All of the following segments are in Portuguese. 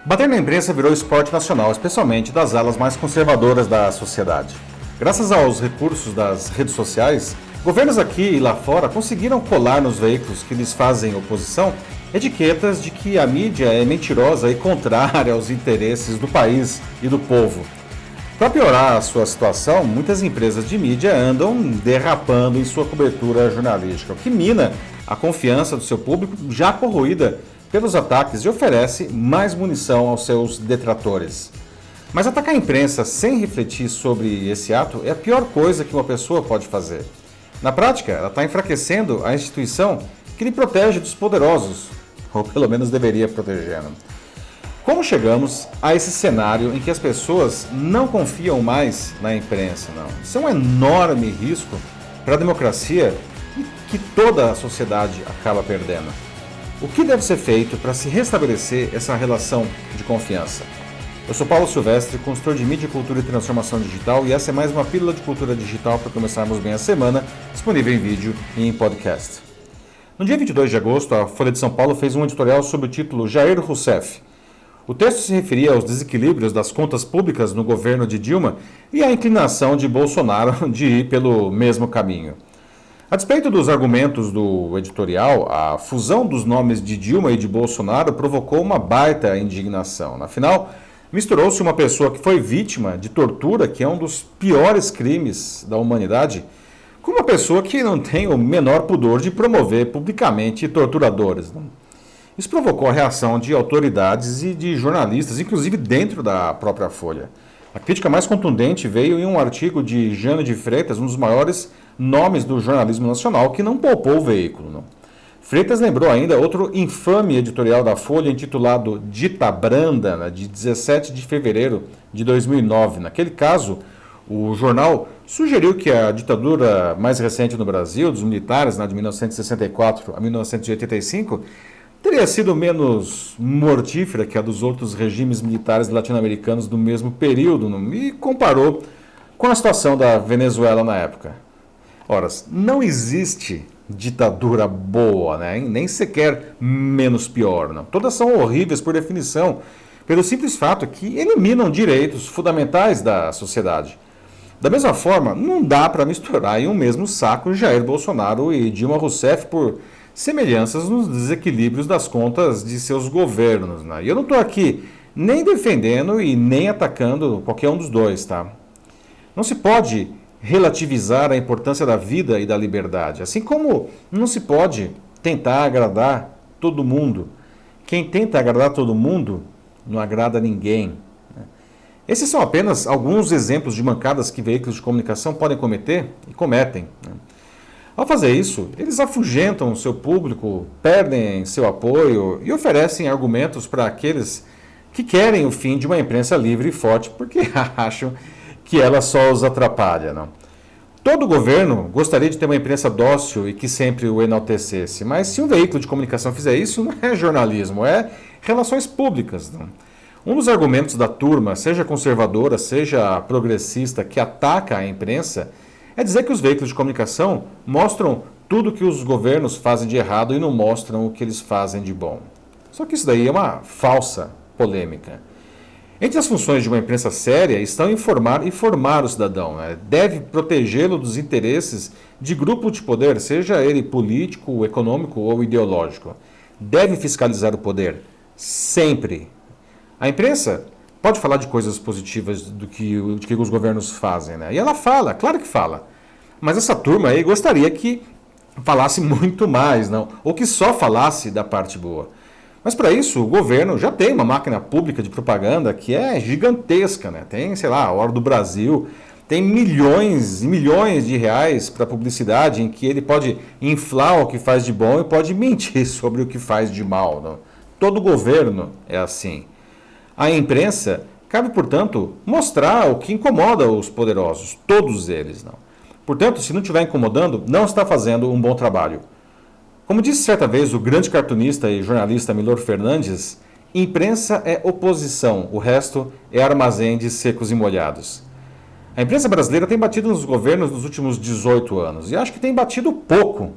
Bater na imprensa virou esporte nacional, especialmente das alas mais conservadoras da sociedade. Graças aos recursos das redes sociais, governos aqui e lá fora conseguiram colar nos veículos que lhes fazem oposição etiquetas de que a mídia é mentirosa e contrária aos interesses do país e do povo. Para piorar a sua situação, muitas empresas de mídia andam derrapando em sua cobertura jornalística, o que mina a confiança do seu público já corroída pelos ataques e oferece mais munição aos seus detratores. Mas atacar a imprensa sem refletir sobre esse ato é a pior coisa que uma pessoa pode fazer. Na prática, ela está enfraquecendo a instituição que lhe protege dos poderosos, ou pelo menos deveria proteger. Como chegamos a esse cenário em que as pessoas não confiam mais na imprensa? Não. Isso é um enorme risco para a democracia e que toda a sociedade acaba perdendo. O que deve ser feito para se restabelecer essa relação de confiança? Eu sou Paulo Silvestre, consultor de mídia, cultura e transformação digital, e essa é mais uma pílula de cultura digital para começarmos bem a semana, disponível em vídeo e em podcast. No dia 22 de agosto, a Folha de São Paulo fez um editorial sob o título Jair Rousseff. O texto se referia aos desequilíbrios das contas públicas no governo de Dilma e à inclinação de Bolsonaro de ir pelo mesmo caminho. A despeito dos argumentos do editorial, a fusão dos nomes de Dilma e de Bolsonaro provocou uma baita indignação. Afinal, misturou-se uma pessoa que foi vítima de tortura, que é um dos piores crimes da humanidade, com uma pessoa que não tem o menor pudor de promover publicamente torturadores. Isso provocou a reação de autoridades e de jornalistas, inclusive dentro da própria Folha. A crítica mais contundente veio em um artigo de Jânio de Freitas, um dos maiores nomes do jornalismo nacional, que não poupou o veículo. Freitas lembrou ainda outro infame editorial da Folha intitulado Dita Branda, de 17 de fevereiro de 2009. Naquele caso, o jornal sugeriu que a ditadura mais recente no Brasil, dos militares, de 1964 a 1985, teria sido menos mortífera que a dos outros regimes militares latino-americanos do mesmo período, e comparou com a situação da Venezuela na época. Ora, não existe ditadura boa, nem sequer menos pior. Não. Todas são horríveis por definição, pelo simples fato que eliminam direitos fundamentais da sociedade. Da mesma forma, não dá para misturar em um mesmo saco Jair Bolsonaro e Dilma Rousseff por semelhanças nos desequilíbrios das contas de seus governos. E eu não estou aqui nem defendendo e nem atacando qualquer um dos dois. Tá? Não se pode relativizar a importância da vida e da liberdade, assim como não se pode tentar agradar todo mundo. Quem tenta agradar todo mundo não agrada ninguém. Esses são apenas alguns exemplos de mancadas que veículos de comunicação podem cometer e cometem. Ao fazer isso, eles afugentam seu público, perdem seu apoio e oferecem argumentos para aqueles que querem o fim de uma imprensa livre e forte porque acham que ela só os atrapalha. Não? Todo governo gostaria de ter uma imprensa dócil e que sempre o enaltecesse, mas se um veículo de comunicação fizer isso, não é jornalismo, é relações públicas. Não? Um dos argumentos da turma, seja conservadora, seja progressista, que ataca a imprensa, é dizer que os veículos de comunicação mostram tudo que os governos fazem de errado e não mostram o que eles fazem de bom. Só que isso daí é uma falsa polêmica. Entre as funções de uma imprensa séria estão informar e formar o cidadão. Deve protegê-lo dos interesses de grupo de poder, seja ele político, econômico ou ideológico. Deve fiscalizar o poder, sempre. A imprensa pode falar de coisas positivas do que os governos fazem, E ela fala, claro que fala. Mas essa turma aí gostaria que falasse muito mais, não? Ou que só falasse da parte boa. Mas para isso, o governo já tem uma máquina pública de propaganda que é gigantesca, Tem, a Hora do Brasil, tem milhões e milhões de reais para publicidade em que ele pode inflar o que faz de bom e pode mentir sobre o que faz de mal. Não? Todo governo é assim. A imprensa cabe, portanto, mostrar o que incomoda os poderosos, todos eles. Não. Portanto, se não estiver incomodando, não está fazendo um bom trabalho. Como disse certa vez o grande cartunista e jornalista Milor Fernandes, imprensa é oposição, o resto é armazém de secos e molhados. A imprensa brasileira tem batido nos governos nos últimos 18 anos e acho que tem batido pouco.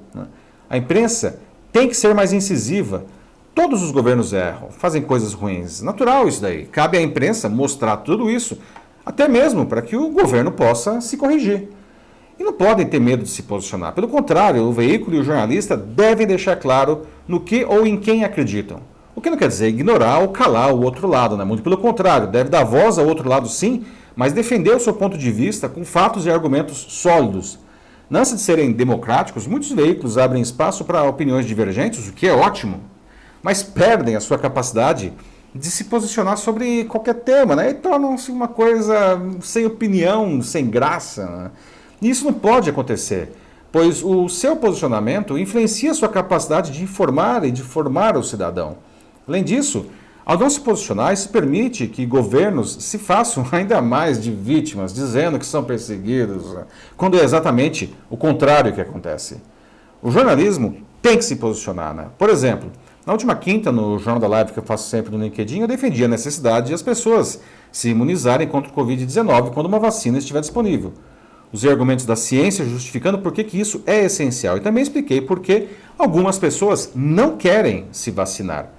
A imprensa tem que ser mais incisiva, Todos os governos erram, fazem coisas ruins. Natural isso daí. Cabe à imprensa mostrar tudo isso, até mesmo para que o governo possa se corrigir. E não podem ter medo de se posicionar. Pelo contrário, o veículo e o jornalista devem deixar claro no que ou em quem acreditam. O que não quer dizer ignorar ou calar o outro lado, né? Muito pelo contrário, deve dar voz ao outro lado sim, mas defender o seu ponto de vista com fatos e argumentos sólidos. Não antes de serem democráticos, muitos veículos abrem espaço para opiniões divergentes, o que é ótimo, mas perdem a sua capacidade de se posicionar sobre qualquer tema, né? E tornam-se uma coisa sem opinião, sem graça, né? E isso não pode acontecer, pois o seu posicionamento influencia a sua capacidade de informar e de formar o cidadão. Além disso, ao não se posicionar, isso permite que governos se façam ainda mais de vítimas, dizendo que são perseguidos, quando é exatamente o contrário que acontece. O jornalismo tem que se posicionar, né? Por exemplo, na última quinta, no Jornal da Live que eu faço sempre no LinkedIn, eu defendi a necessidade de as pessoas se imunizarem contra o Covid-19 quando uma vacina estiver disponível. Usei argumentos da ciência justificando por que isso é essencial e também expliquei por que algumas pessoas não querem se vacinar.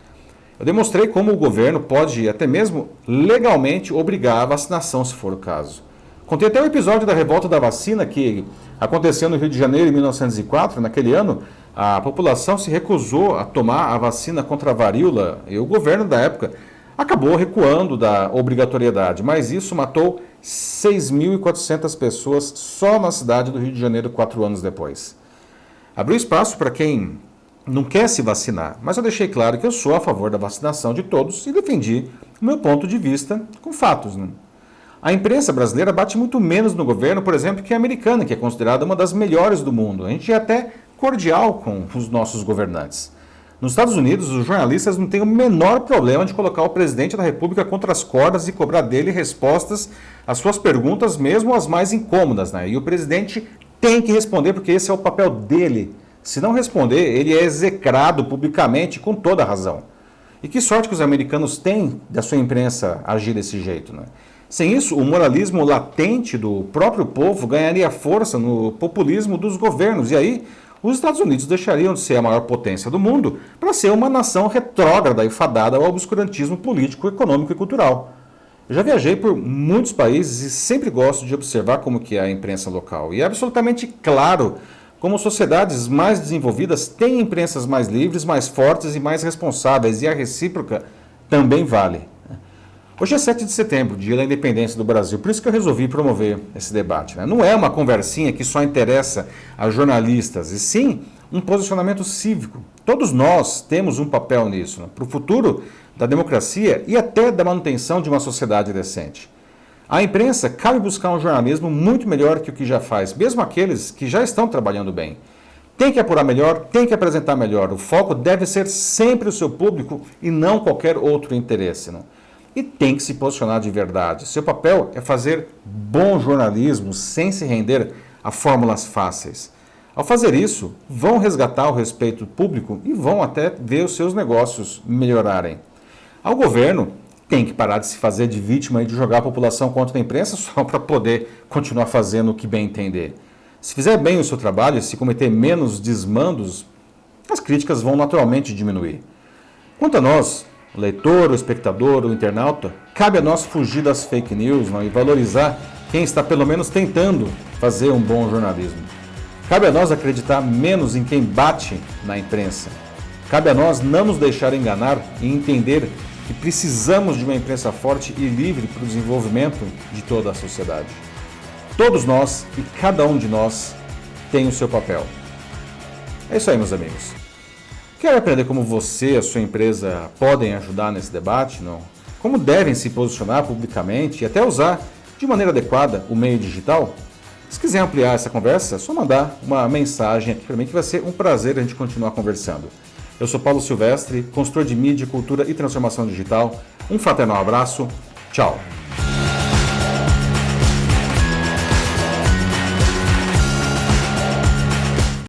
Eu demonstrei como o governo pode até mesmo legalmente obrigar a vacinação, se for o caso. Contei até o episódio da revolta da vacina que aconteceu no Rio de Janeiro em 1904. Naquele ano, a população se recusou a tomar a vacina contra a varíola e o governo da época acabou recuando da obrigatoriedade, mas isso matou 6.400 pessoas só na cidade do Rio de Janeiro 4 anos depois. Abriu espaço para quem não quer se vacinar, mas eu deixei claro que eu sou a favor da vacinação de todos e defendi o meu ponto de vista com fatos, né? A imprensa brasileira bate muito menos no governo, por exemplo, que a americana, que é considerada uma das melhores do mundo. A gente é até cordial com os nossos governantes. Nos Estados Unidos, os jornalistas não têm o menor problema de colocar o presidente da República contra as cordas e cobrar dele respostas às suas perguntas, mesmo as mais incômodas, né? E o presidente tem que responder, porque esse é o papel dele. Se não responder, ele é execrado publicamente com toda a razão. E que sorte que os americanos têm da sua imprensa agir desse jeito, né? Sem isso, o moralismo latente do próprio povo ganharia força no populismo dos governos. E aí, os Estados Unidos deixariam de ser a maior potência do mundo para ser uma nação retrógrada e fadada ao obscurantismo político, econômico e cultural. Eu já viajei por muitos países e sempre gosto de observar como que é a imprensa local. E é absolutamente claro como sociedades mais desenvolvidas têm imprensas mais livres, mais fortes e mais responsáveis, e a recíproca também vale. Hoje é 7 de setembro, dia da independência do Brasil, por isso que eu resolvi promover esse debate, né? Não é uma conversinha que só interessa a jornalistas, e sim um posicionamento cívico. Todos nós temos um papel nisso, né? Para o futuro da democracia e até da manutenção de uma sociedade decente. À imprensa cabe buscar um jornalismo muito melhor que o que já faz, mesmo aqueles que já estão trabalhando bem. Tem que apurar melhor, tem que apresentar melhor. O foco deve ser sempre o seu público e não qualquer outro interesse, né? E tem que se posicionar de verdade. Seu papel é fazer bom jornalismo sem se render a fórmulas fáceis. Ao fazer isso, vão resgatar o respeito público e vão até ver os seus negócios melhorarem. Ao governo, tem que parar de se fazer de vítima e de jogar a população contra a imprensa só para poder continuar fazendo o que bem entender. Se fizer bem o seu trabalho e se cometer menos desmandos, as críticas vão naturalmente diminuir. Quanto a nós, o leitor, o espectador, o internauta, cabe a nós fugir das fake news, não, e valorizar quem está pelo menos tentando fazer um bom jornalismo. Cabe a nós acreditar menos em quem bate na imprensa. Cabe a nós não nos deixar enganar e entender que precisamos de uma imprensa forte e livre para o desenvolvimento de toda a sociedade. Todos nós e cada um de nós tem o seu papel. É isso aí, meus amigos. Quer aprender como você e a sua empresa podem ajudar nesse debate? Não? Como devem se posicionar publicamente e até usar de maneira adequada o meio digital? Se quiser ampliar essa conversa, é só mandar uma mensagem aqui para mim que vai ser um prazer a gente continuar conversando. Eu sou Paulo Silvestre, consultor de mídia, cultura e transformação digital. Um fraternal abraço. Tchau.